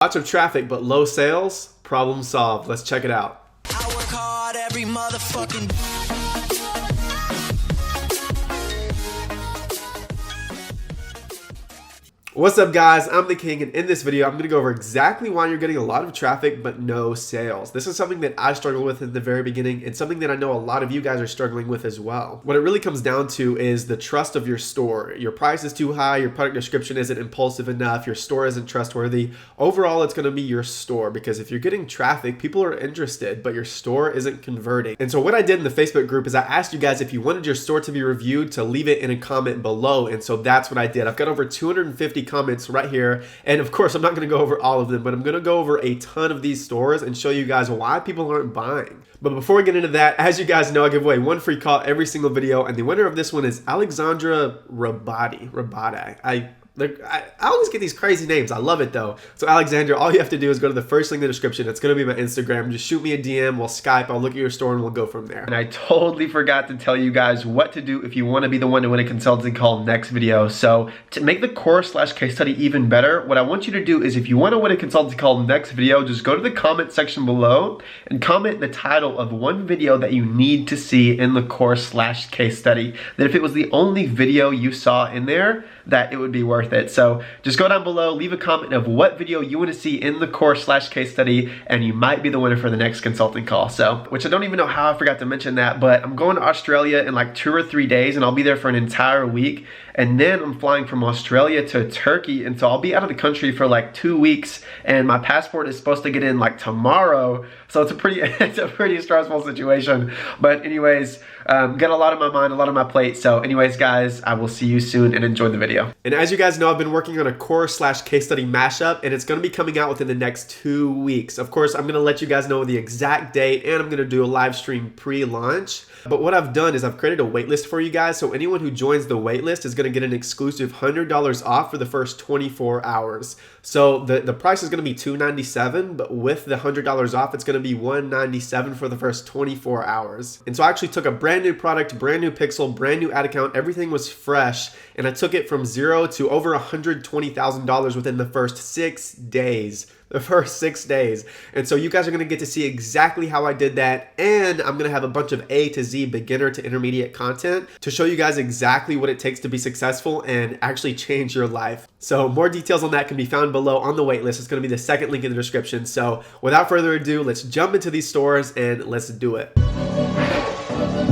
Lots of traffic, but low sales? Problem solved. Let's check it out. I work hard every motherfucking What's up guys, I'm the King, and in this video I'm going to go over exactly why you're getting a lot of traffic but no sales. This is something that I struggled with in the very beginning and something that I know a lot of you guys are struggling with as well. What it really comes down to is the trust of your store. Your price is too high, your product description isn't impulsive enough, your store isn't trustworthy. Overall, it's going to be your store, because if you're getting traffic, people are interested, but your store isn't converting. And so what I did in the Facebook group is I asked you guys if you wanted your store to be reviewed to leave it in a comment below, and so that's what I did. I've got over 250 comments right here, and of course I'm not going to go over all of them, but I'm going to go over a ton of these stores and show you guys why people aren't buying. But before we get into that, as you guys know, I give away one free call every single video, and the winner of this one is Alexandra Rabati. I always get these crazy names. I love it though. So Alexandra, all you have to do is go to the first link in the description. It's going to be my Instagram. Just shoot me a DM. We'll Skype. I'll look at your store and we'll go from there. And I totally forgot to tell you guys what to do if you want to be the one to win a consulting call next video. So to make the course/case study even better, what I want you to do is, if you want to win a consulting call next video, just go to the comment section below and comment the title of one video that you need to see in the course/case study. That if it was the only video you saw in there, that it would be worth it. So just go down below, leave a comment of what video you want to see in the course/case study, and you might be the winner for the next consulting call. So, which I don't even know how I forgot to mention that, but I'm going to Australia in like 2 or 3 days, and I'll be there for an entire week. And then I'm flying from Australia to Turkey, and so I'll be out of the country for like 2 weeks, and my passport is supposed to get in like tomorrow. So it's a pretty stressful situation. But anyways, got a lot on my mind, a lot on my plate. So anyways, guys, I will see you soon, and enjoy the video. And as you guys know, I've been working on a course/case study mashup, and it's going to be coming out within the next 2 weeks. Of course, I'm going to let you guys know the exact date, and I'm going to do a live stream pre-launch. But what I've done is I've created a waitlist for you guys. So anyone who joins the waitlist is going to get an exclusive $100 off for the first 24 hours. So the price is going to be $297, but with the $100 off, it's going to be $197 for the first 24 hours. And so I actually took a brand new product, brand new pixel, brand new ad account. Everything was fresh, and I took it from zero to over $120,000 within the first 6 days. The first 6 days. And so you guys are going to get to see exactly how I did that, and I'm going to have a bunch of A to Z, beginner to intermediate content to show you guys exactly what it takes to be successful and actually change your life. So more details on that can be found below on the waitlist. It's going to be the second link in the description. So without further ado, let's jump into these stores and let's do it.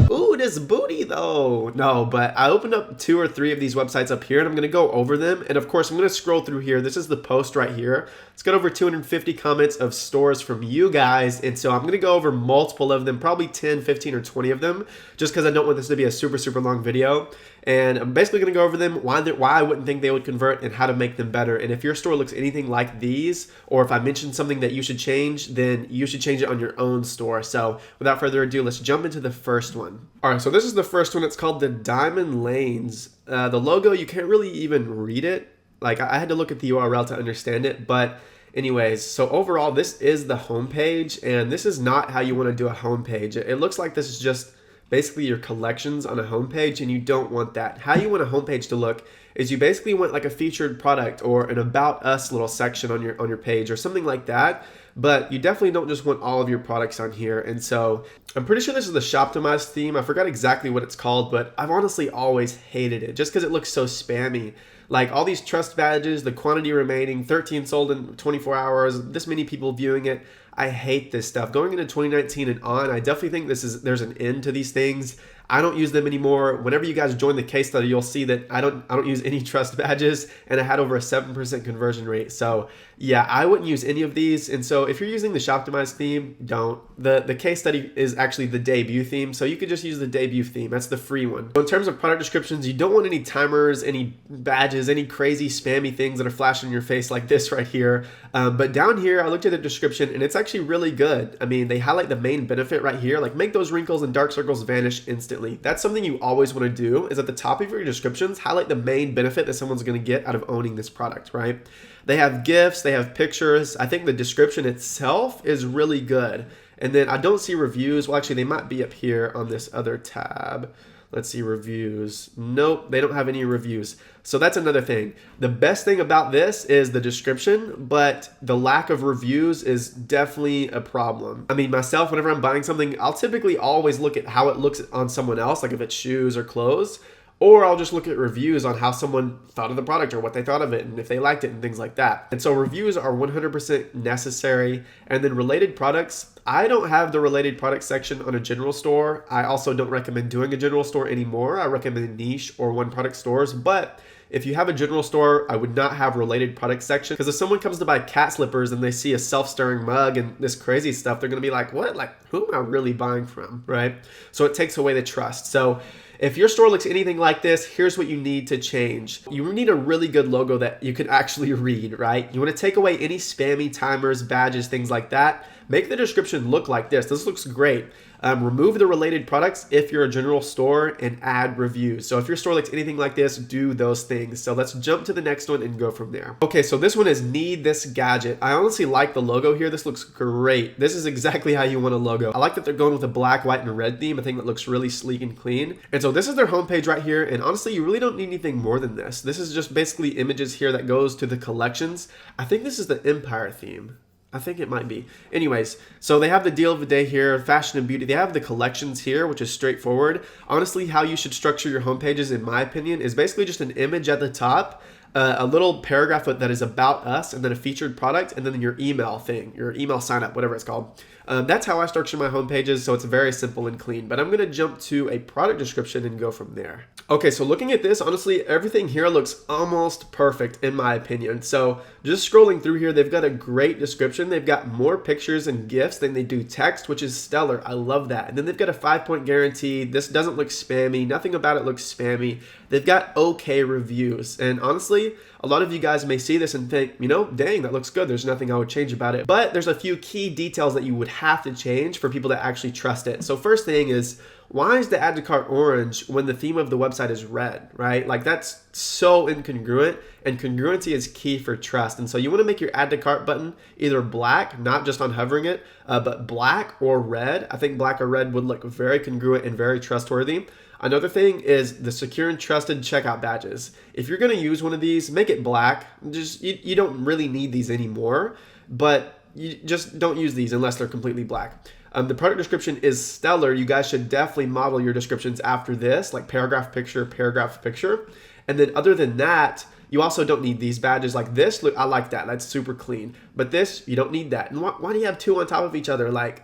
Ooh, this booty though. No, but I opened up 2 or 3 of these websites up here, and I'm going to go over them. And of course, I'm going to scroll through here. This is the post right here. It's got over 250 comments of stores from you guys. And so I'm going to go over multiple of them, probably 10, 15, or 20 of them, just because I don't want this to be a super long video. And I'm basically going to go over them, why I wouldn't think they would convert, and how to make them better. And if your store looks anything like these, or if I mentioned something that you should change, then you should change it on your own store. So without further ado, let's jump into the first one. All right, so this is the first one. It's called the Diamond Lanes. The logo, you can't really even read it. Like, I had to look at the URL to understand it. But anyways, so overall, this is the homepage, and this is not how you want to do a homepage. It looks like this is just basically your collections on a homepage, and you don't want that. How you want a homepage to look is you basically want like a featured product or an about us little section on your page or something like that. But you definitely don't just want all of your products on here. And so I'm pretty sure this is the Shopify theme. I forgot exactly what it's called, but I've honestly always hated it just because it looks so spammy. Like all these trust badges, the quantity remaining, 13 sold in 24 hours, this many people viewing it. I hate this stuff. Going into 2019 and on, I definitely think there's an end to these things. I don't use them anymore. Whenever you guys join the case study, you'll see that I don't use any trust badges, and I had over a 7% conversion rate. So yeah, I wouldn't use any of these. And so if you're using the Shopify theme, don't. The case study is actually the debut theme, so you could just use the debut theme. That's the free one. So in terms of product descriptions, you don't want any timers, any badges, any crazy spammy things that are flashing in your face like this right here. But down here, I looked at the description, and it's actually really good. I mean, they highlight the main benefit right here, like make those wrinkles and dark circles vanish instantly. That's something you always want to do, is at the top of your descriptions, highlight the main benefit that someone's going to get out of owning this product, right? They have gifts, they have pictures. I think the description itself is really good. And then I don't see reviews. Well, actually, they might be up here on this other tab. Let's see, reviews. Nope, they don't have any reviews. So that's another thing. The best thing about this is the description, but the lack of reviews is definitely a problem. I mean, myself, whenever I'm buying something, I'll typically always look at how it looks on someone else, like if it's shoes or clothes, or I'll just look at reviews on how someone thought of the product or what they thought of it and if they liked it and things like that. And so reviews are 100% necessary. And then related products, I don't have the related product section on a general store. I also don't recommend doing a general store anymore. I recommend niche or one product stores. But if you have a general store, I would not have related product section, because if someone comes to buy cat slippers and they see a self-stirring mug and this crazy stuff, they're going to be like, what? Like, who am I really buying from, right? So it takes away the trust. So if your store looks anything like this, here's what you need to change. You need a really good logo that you can actually read, right? You want to take away any spammy timers, badges, things like that. Make the description look like this. This looks great. Remove the related products if you're a general store, and add reviews. So if your store looks anything like this, do those things. So let's jump to the next one and go from there. Okay, so this one is need this gadget. I honestly like the logo here. This looks great. This is exactly how you want a logo. I like that they're going with a black, white, and red theme. I think that looks really sleek and clean. And so this is their homepage right here. And honestly, you really don't need anything more than this. This is just basically images here that goes to the collections. I think this is the Empire theme. I think it might be. Anyways, so they have the deal of the day here, fashion and beauty. They have the collections here, which is straightforward. Honestly, how you should structure your home pages, in my opinion, is basically just an image at the top, a little paragraph that is about us, and then a featured product, and then your email thing, your email sign up, whatever it's called. That's how I structure my home pages, so it's very simple and clean. But I'm going to jump to a product description and go from there. Okay, so looking at this, honestly, everything here looks almost perfect in my opinion. So just scrolling through here, they've got a great description. They've got more pictures and GIFs than they do text, which is stellar. I love that. And then they've got a 5-point guarantee. This doesn't look spammy. Nothing about it looks spammy. They've got okay reviews. And honestly, a lot of you guys may see this and think, you know, dang, that looks good. There's nothing I would change about it. But there's a few key details that you would have to change for people to actually trust it. So first thing is, why is the add to cart orange when the theme of the website is red, right? Like, that's so incongruent, and congruency is key for trust. And so you want to make your add to cart button either black, not just on hovering it, but black or red. I think black or red would look very congruent and very trustworthy. Another thing is the secure and trusted checkout badges. If you're going to use one of these, make it black. Just you don't really need these anymore, but you just don't use these unless they're completely black. The product description is stellar. You guys should definitely model your descriptions after this, like paragraph, picture. And then other than that, you also don't need these badges like this. Look, I like that. That's super clean. But this, you don't need that. And why do you have two on top of each other? Like,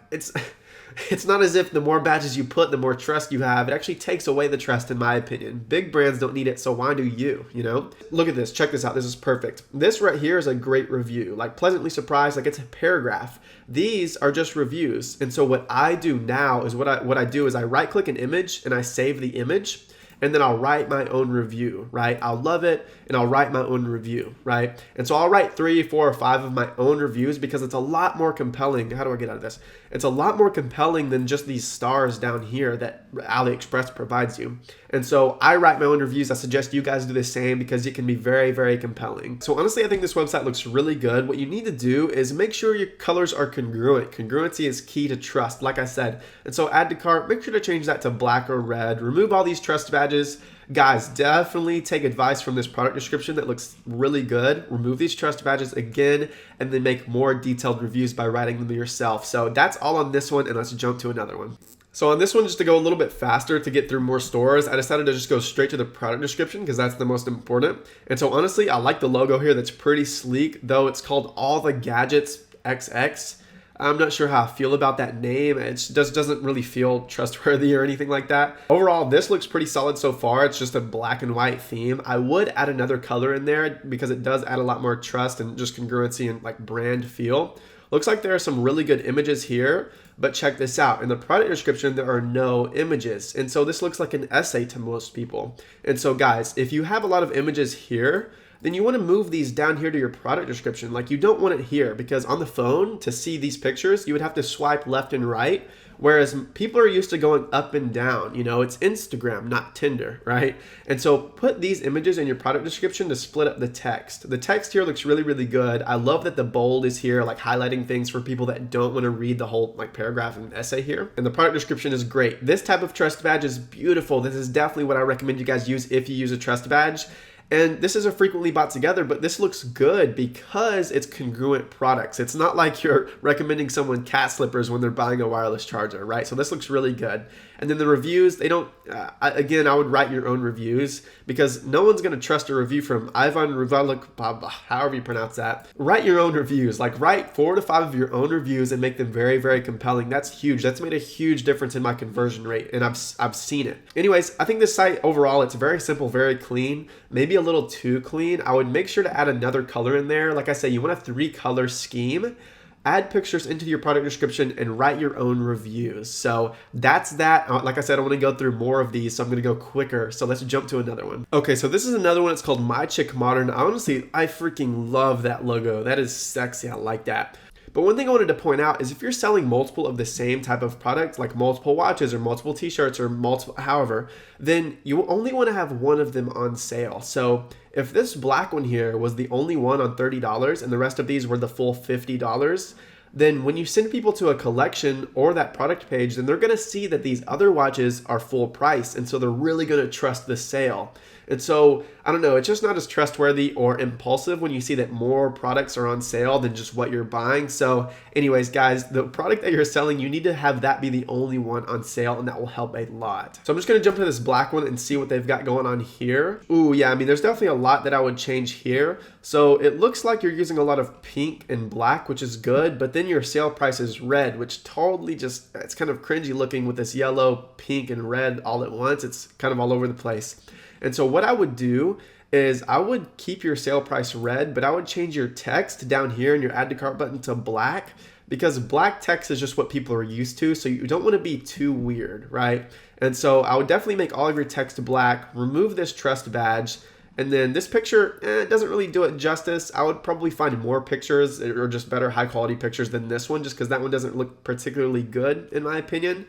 it's not as if the more badges you put, the more trust you have. It actually takes away the trust, in my opinion. Big brands don't need it, so why do you, you know? Look at this. Check this out. This is perfect. This right here is a great review. Like, pleasantly surprised. Like, it's a paragraph. These are just reviews. And so what I do now is what I do is I right-click an image and I save the image. And then I'll write my own review, right? I'll love it, and I'll write my own review, right? And so I'll write 3, 4, or 5 of my own reviews because it's a lot more compelling. How do I get out of this? It's a lot more compelling than just these stars down here that AliExpress provides you. And so I write my own reviews. I suggest you guys do the same because it can be very, very compelling. So honestly, I think this website looks really good. What you need to do is make sure your colors are congruent. Congruency is key to trust, like I said. And so add to cart, make sure to change that to black or red. Remove all these trust badges. Guys, definitely take advice from this product description that looks really good. Remove these trust badges again, and then make more detailed reviews by writing them yourself. So that's all on this one, and let's jump to another one. So on this one, just to go a little bit faster to get through more stores, I decided to just go straight to the product description because that's the most important. And so honestly, I like the logo here. That's pretty sleek, though it's called All the Gadgets XX. I'm not sure how I feel about that name. It just doesn't really feel trustworthy or anything like that. Overall, this looks pretty solid so far. It's just a black and white theme. I would add another color in there because it does add a lot more trust and just congruency and like brand feel. Looks like there are some really good images here, but check this out. In the product description, there are no images. And so this looks like an essay to most people. And so guys, if you have a lot of images here, then you want to move these down here to your product description. Like you don't want it here because on the phone to see these pictures, you would have to swipe left and right. Whereas people are used to going up and down, you know, it's Instagram, not Tinder, right? And so put these images in your product description to split up the text. The text here looks really, really good. I love that the bold is here, like highlighting things for people that don't want to read the whole like paragraph and essay here. And the product description is great. This type of trust badge is beautiful. This is definitely what I recommend you guys use if you use a trust badge. And this is a frequently bought together, but this looks good because it's congruent products. It's not like you're recommending someone cat slippers when they're buying a wireless charger, right? So this looks really good. And then the reviews, they don't, again, I would write your own reviews because no one's going to trust a review from Ivan Ruvalik, however you pronounce that. Write your own reviews, like write 4 to 5 of your own reviews and make them very, very compelling. That's huge. That's made a huge difference in my conversion rate, and I've seen it. Anyways, I think this site overall, it's very simple, very clean, maybe a little too clean. I would make sure to add another color in there. Like I say, you want a 3-color scheme. Add pictures into your product description and write your own reviews. So that's that. Like I said, I want to go through more of these, so I'm going to go quicker. So let's jump to another one. Okay, so this is another one. It's called My Chick Modern. Honestly, I freaking love that logo. That is sexy. I like that. But one thing I wanted to point out is if you're selling multiple of the same type of product, like multiple watches or multiple t-shirts or multiple, however, then you only want to have one of them on sale. So if this black one here was the only one on $30 and the rest of these were the full $50, then when you send people to a collection or that product page, then they're going to see that these other watches are full price. And so they're really going to trust the sale. And so, I don't know, it's just not as trustworthy or impulsive when you see that more products are on sale than just what you're buying. So anyways, guys, the product that you're selling, you need to have that be the only one on sale, and that will help a lot. So I'm just going to jump to this black one and see what they've got going on here. Ooh, yeah, I mean, there's definitely a lot that I would change here. So it looks like you're using a lot of pink and black, which is good, but then your sale price is red, which totally just, it's kind of cringy looking with this yellow, pink, and red all at once. It's kind of all over the place. And so what I would do is I would keep your sale price red, but I would change your text down here and your add to cart button to black, because black text is just what people are used to. So you don't want to be too weird, right? And so I would definitely make all of your text black, remove this trust badge. And then this picture, it doesn't really do it justice. I would probably find more pictures or just better high quality pictures than this one, just because that one doesn't look particularly good in my opinion.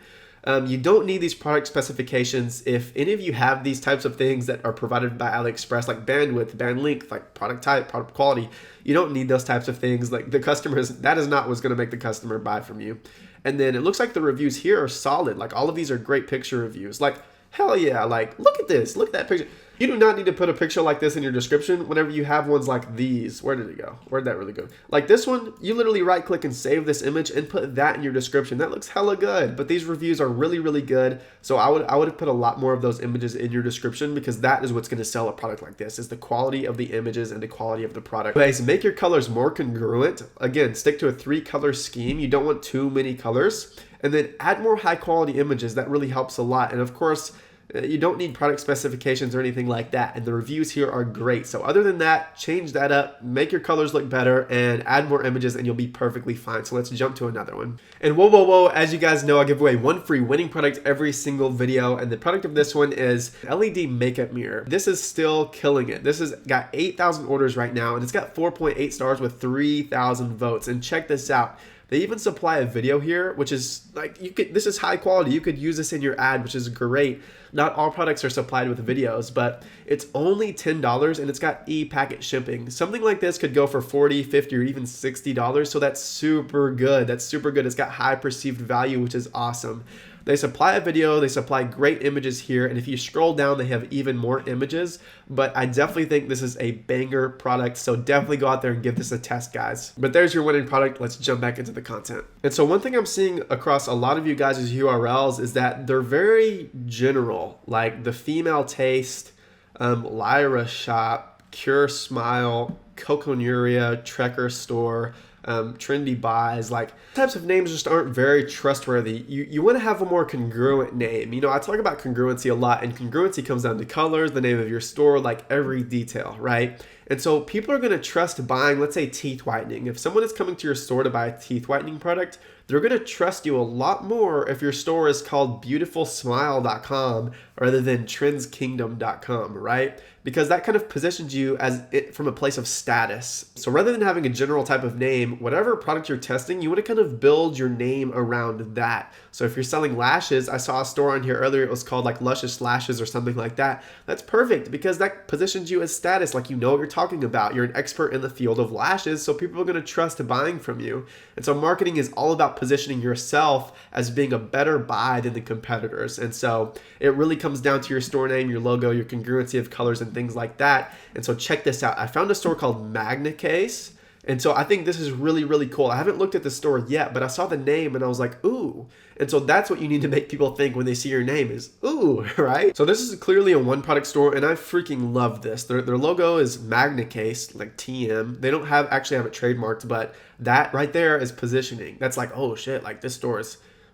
You don't need these product specifications. If any of you have these types of things that are provided by AliExpress, like bandwidth, band length, like product type, product quality, you don't need those types of things. Like the customers, that is not what's going to make the customer buy from you. And then it looks like the reviews here are solid. Like all of these are great picture reviews. Like, hell yeah, like look at this, look at that picture. You do not need to put a picture like this in your description whenever you have ones like these. Where did it go? Where did that really go? Like this one, you literally right click and save this image and put that in your description. That looks hella good, but these reviews are really, really good. So I would have put a lot more of those images in your description, because that is what's going to sell a product like this, is the quality of the images and the quality of the product. Okay, so make your colors more congruent. Again, stick to a 3-color scheme. You don't want too many colors. And then add more high quality images. That really helps a lot. And of course, you don't need product specifications or anything like that, and the reviews here are great. So other than that, change that up, make your colors look better, and add more images, and you'll be perfectly fine. So let's jump to another one. And whoa, as you guys know, I give away one free winning product every single video, and the product of this one is LED makeup mirror. This is still killing it. This has got 8,000 orders right now, and it's got 4.8 stars with 3,000 votes. And check this out. They even supply a video here, which is like, this is high quality. You could use this in your ad, which is great. Not all products are supplied with videos, but it's only $10 and it's got e-packet shipping. Something like this could go for $40, $50, or even $60. So that's super good. That's super good. It's got high perceived value, which is awesome. They supply a video, they supply great images here, and if you scroll down, they have even more images, but I definitely think this is a banger product, so definitely go out there and give this a test, guys. But there's your winning product. Let's jump back into the content. And so one thing I'm seeing across a lot of you guys' URLs is that they're very general, like the Female Taste, Lyra Shop, Cure Smile, Coconuria, Trekker Store, Trendy Buys, like types of names just aren't very trustworthy. You want to have a more congruent name. You know, I talk about congruency a lot, and congruency comes down to colors, the name of your store, like every detail, right? And so people are going to trust buying, let's say, teeth whitening. If someone is coming to your store to buy a teeth whitening product, they're going to trust you a lot more if your store is called beautifulsmile.com rather than trendskingdom.com, right? Because that kind of positions you as it from a place of status. So rather than having a general type of name, whatever product you're testing, you want to kind of build your name around that. So if you're selling lashes, I saw a store on here earlier, it was called like Luscious Lashes or something like that. That's perfect because that positions you as status, like you know what you're talking about. You're an expert in the field of lashes, so people are going to trust buying from you. And so marketing is all about positioning yourself as being a better buy than the competitors. And so it really comes down to your store name, your logo, your congruency of colors and things like that. And so check this out. I found a store called Magnacase. And so I think this is really, really cool. I haven't looked at the store yet, but I saw the name and I was like, ooh. And so that's what you need to make people think when they see your name is, ooh, right? So this is clearly a one product store and I freaking love this. Their logo is Magnacase, like TM. They don't actually have it trademarked, but that right there is positioning. That's like, oh shit, like this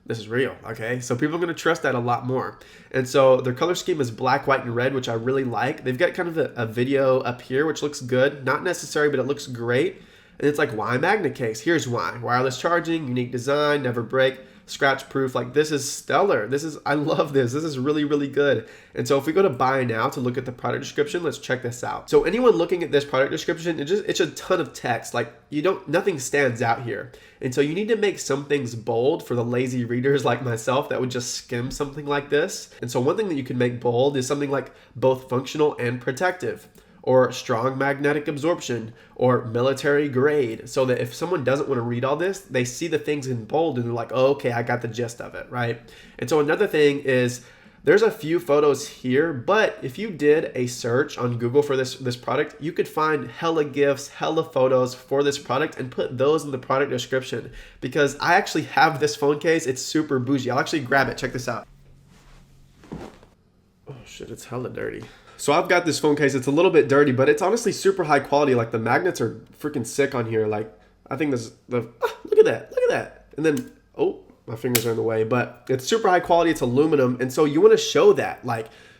is real, okay? So people are going to trust that a lot more. And so their color scheme is black, white, and red, which I really like. They've got kind of a video up here, which looks good. Not necessary, but it looks great. And it's like, why Magnacase? Here's why. Wireless charging, unique design, never break, scratch proof. Like this is stellar. I love this. This is really, really good. And so if we go to buy now to look at the product description, let's check this out. So anyone looking at this product description, it's a ton of text. Like nothing stands out here. And so you need to make some things bold for the lazy readers like myself that would just skim something like this. And so one thing that you can make bold is something like both functional and protective, or strong magnetic absorption, or military grade, so that if someone doesn't want to read all this, they see the things in bold and they're like, oh, okay, I got the gist of it, right? And so another thing is there's a few photos here, but if you did a search on Google for this product, you could find hella GIFs, hella photos for this product and put those in the product description, because I actually have this phone case. It's super bougie. I'll actually grab it. Check this out. Oh shit, it's hella dirty. So I've got this phone case. It's a little bit dirty, but it's honestly super high quality. Like the magnets are freaking sick on here. Like I think look at that. And then, oh, my fingers are in the way, but it's super high quality. It's aluminum. And so you want to show that,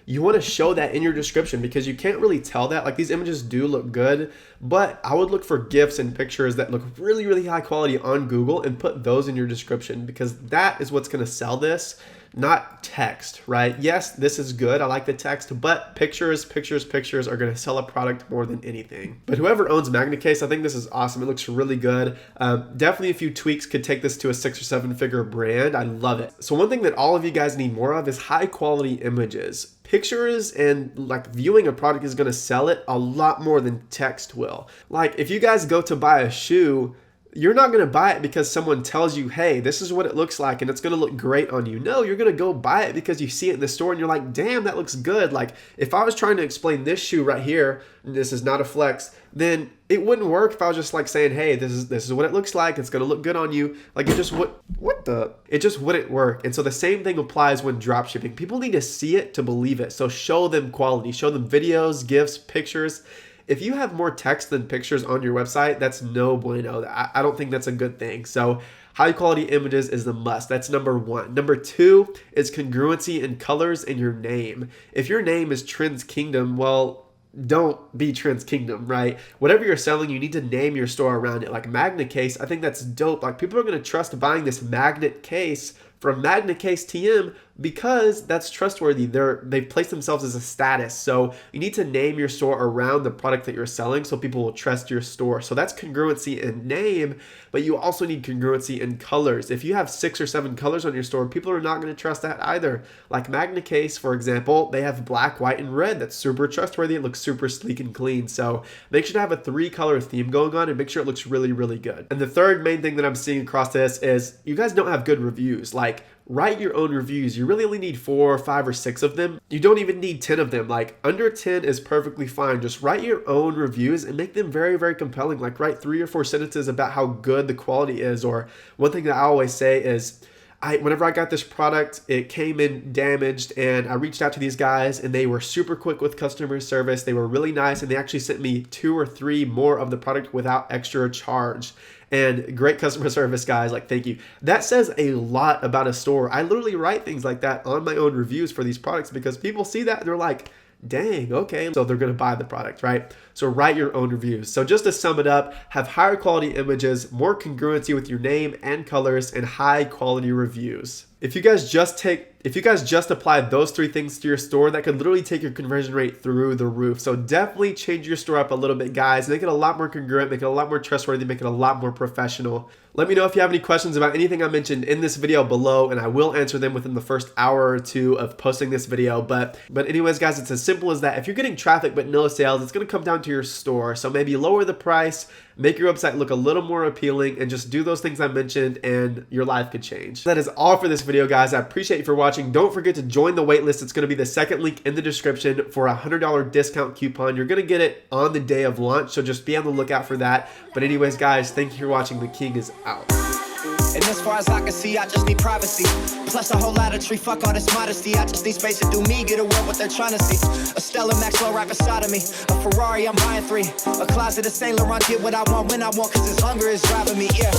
you want to show that in your description, because you can't really tell that. Like these images do look good, but I would look for GIFs and pictures that look really, really high quality on Google and put those in your description, because that is what's going to sell this. Not text, right? Yes, this is good. I like the text, but pictures are going to sell a product more than anything. But whoever owns Magnacase, I think this is awesome. It looks really good. Definitely a few tweaks could take this to a 6 or 7 figure brand. I love it. So one thing that all of you guys need more of is high quality images. Pictures and like viewing a product is going to sell it a lot more than text will. Like if you guys go to buy a shoe, you're not going to buy it because someone tells you, hey, this is what it looks like and it's going to look great on you. No, you're going to go buy it because you see it in the store and you're like, damn, that looks good. Like if I was trying to explain this shoe right here, and this is not a flex, then it wouldn't work if I was just like saying, hey, this is what it looks like. It's going to look good on you. Like it just it just wouldn't work. And so the same thing applies when drop shipping. People need to see it to believe it. So show them quality, show them videos, GIFs, pictures. If you have more text than pictures on your website, that's no bueno. I don't think that's a good thing. So high quality images is the must. That's number one. Number two is congruency in colors in your name. If your name is Trends Kingdom, well, don't be Trends Kingdom, right? Whatever you're selling, you need to name your store around it. Like Magnacase, I think that's dope. Like people are going to trust buying this magnet case from Magnacase TM because that's trustworthy. They've placed themselves as a status. So you need to name your store around the product that you're selling so people will trust your store. So that's congruency in name, but you also need congruency in colors. If you have 6 or 7 colors on your store, people are not going to trust that either. Like Magnacase, for example, they have black, white, and red. That's super trustworthy. It looks super sleek and clean. So make sure to have a 3-color theme going on and make sure it looks really, really good. And the third main thing that I'm seeing across this is you guys don't have good reviews. Like write your own reviews. You really only need 4 or 5 or 6 of them. You don't even need 10 of them. Like under 10 is perfectly fine. Just write your own reviews and make them very, very compelling. Like write 3 or 4 sentences about how good the quality is. Or one thing that I always say is, whenever I got this product, it came in damaged and I reached out to these guys and they were super quick with customer service. They were really nice and they actually sent me 2 or 3 more of the product without extra charge. And great customer service, guys, like thank you. That says a lot about a store. I literally write things like that on my own reviews for these products because people see that and they're like, dang, okay. So they're going to buy the product, right? So write your own reviews. So just to sum it up, have higher quality images, more congruency with your name and colors, and high quality reviews. If you guys just apply those 3 things to your store, that could literally take your conversion rate through the roof. So definitely change your store up a little bit, guys. Make it a lot more congruent, make it a lot more trustworthy, make it a lot more professional. Let me know if you have any questions about anything I mentioned in this video below, and I will answer them within the first hour or 2 of posting this video. But anyways, guys, it's as simple as that. If you're getting traffic but no sales, it's going to come down to your store. So maybe lower the price, make your website look a little more appealing, and just do those things I mentioned, and your life could change. That is all for this video, guys. I appreciate you for watching. Don't forget to join the waitlist. It's going to be the second link in the description for a $100 discount coupon. You're going to get it on the day of launch, so just be on the lookout for that. But anyways, guys, thank you for watching. The King is out. And as far as I can see, I just need privacy. Plus a whole lot of tree, fuck all this modesty. I just need space to do me, get away what they're trying to see. A Stella Maxwell right beside of me. A Ferrari, I'm buying 3. A closet of Saint Laurent, get what I want when I want, cause this hunger is driving me, yeah.